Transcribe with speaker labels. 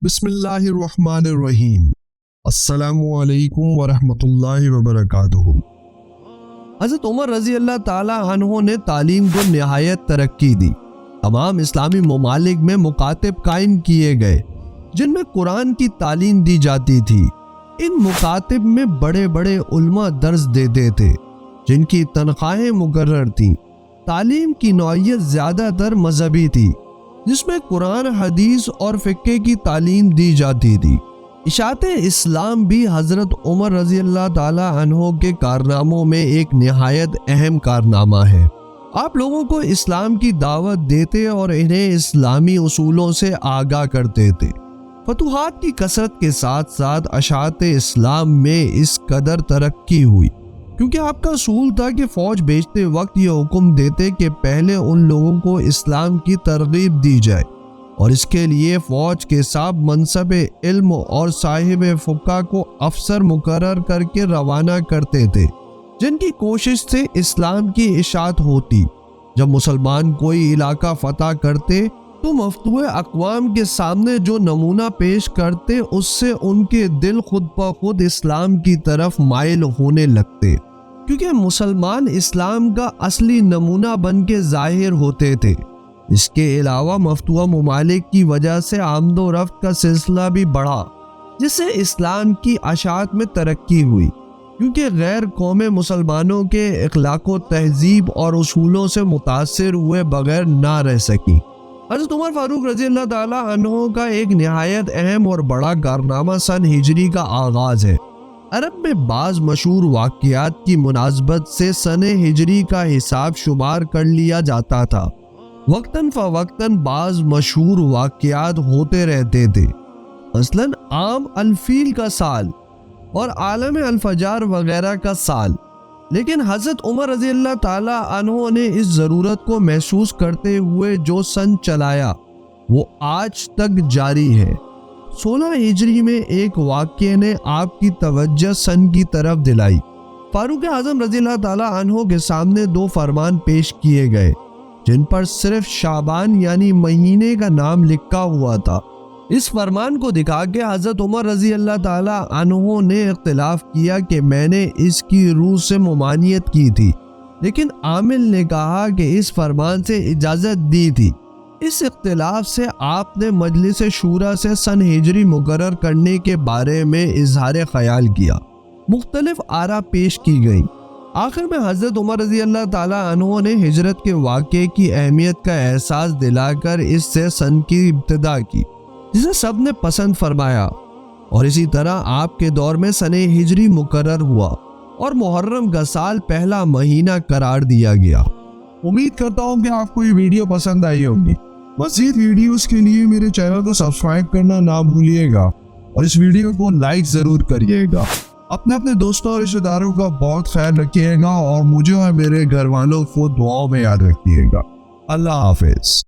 Speaker 1: بسم اللہ الرحمن الرحیم۔ السلام علیکم ورحمۃ اللہ وبرکاتہ۔
Speaker 2: حضرت عمر رضی اللہ تعالی عنہ نے تعلیم کو نہایت ترقی دی۔ تمام اسلامی ممالک میں مکاتب قائم کیے گئے جن میں قرآن کی تعلیم دی جاتی تھی۔ ان مکاتب میں بڑے بڑے علماء درس دیتے تھے جن کی تنخواہیں مقرر تھیں۔ تعلیم کی نوعیت زیادہ تر مذہبی تھی جس میں قرآن، حدیث اور فقہ کی تعلیم دی جاتی تھی۔ اشاعت اسلام بھی حضرت عمر رضی اللہ تعالی عنہ کے کارناموں میں ایک نہایت اہم کارنامہ ہے۔ آپ لوگوں کو اسلام کی دعوت دیتے اور انہیں اسلامی اصولوں سے آگاہ کرتے تھے۔ فتوحات کی کثرت کے ساتھ ساتھ اشاعت اسلام میں اس قدر ترقی ہوئی کیونکہ آپ کا اصول تھا کہ فوج بھیجتے وقت یہ حکم دیتے کہ پہلے ان لوگوں کو اسلام کی ترغیب دی جائے، اور اس کے لیے فوج کے ساتھ منصب علم اور صاحب فقہ کو افسر مقرر کر کے روانہ کرتے تھے جن کی کوشش سے اسلام کی اشاعت ہوتی۔ جب مسلمان کوئی علاقہ فتح کرتے تو مفتوح اقوام کے سامنے جو نمونہ پیش کرتے اس سے ان کے دل خود بخود اسلام کی طرف مائل ہونے لگتے، کیونکہ مسلمان اسلام کا اصلی نمونہ بن کے ظاہر ہوتے تھے۔ اس کے علاوہ مفتوح ممالک کی وجہ سے آمد و رفت کا سلسلہ بھی بڑھا جس سے اسلام کی اشاعت میں ترقی ہوئی، کیونکہ غیر قومیں مسلمانوں کے اخلاق و تہذیب اور اصولوں سے متاثر ہوئے بغیر نہ رہ سکیں۔ حضرت عمر فاروق رضی اللہ تعالی عنہ کا ایک نہایت اہم اور بڑا کارنامہ سن ہجری کا آغاز ہے۔ عرب میں بعض مشہور واقعات کی مناسبت سے سن ہجری کا حساب شمار کر لیا جاتا تھا۔ وقتاً فوقتاً بعض مشہور واقعات ہوتے رہتے تھے، مثلاً عام الفیل کا سال اور عالم الفجار وغیرہ کا سال، لیکن حضرت عمر رضی اللہ تعالی عنہ نے اس ضرورت کو محسوس کرتے ہوئے جو سن چلایا وہ آج تک جاری ہے۔ 16 ہجری میں ایک واقعے نے آپ کی توجہ سن کی طرف دلائی۔ فاروق اعظم رضی اللہ تعالی عنہ کے سامنے 2 فرمان پیش کیے گئے جن پر صرف شعبان یعنی مہینے کا نام لکھا ہوا تھا۔ اس فرمان کو دکھا کے حضرت عمر رضی اللہ تعالی عنہ نے اختلاف کیا کہ میں نے اس کی روح سے ممانعت کی تھی، لیکن عامل نے کہا کہ اس فرمان سے اجازت دی تھی۔ اس اختلاف سے آپ نے مجلس شورا سے سن ہجری مقرر کرنے کے بارے میں اظہار خیال کیا۔ مختلف آراء پیش کی گئیں۔ آخر میں حضرت عمر رضی اللہ تعالی عنہ نے ہجرت کے واقعے کی اہمیت کا احساس دلا کر اس سے سن کی ابتدا کی جسے سب نے پسند فرمایا، اور اسی طرح آپ کے دور میں سن ہجری مقرر ہوا اور محرم کا سال پہلا مہینہ قرار دیا گیا۔
Speaker 1: امید کرتا ہوں کہ آپ کو یہ ویڈیو پسند آئی ہوگی۔ مزید ویڈیوز کے لیے میرے چینل کو سبسکرائب کرنا نہ بھولیے گا اور اس ویڈیو کو لائک ضرور کریے گا۔ اپنے دوستوں اور رشتہ داروں کا بہت خیال رکھیے گا اور مجھے اور میرے گھر والوں کو دعاؤں میں یاد رکھیے گا۔ اللہ حافظ۔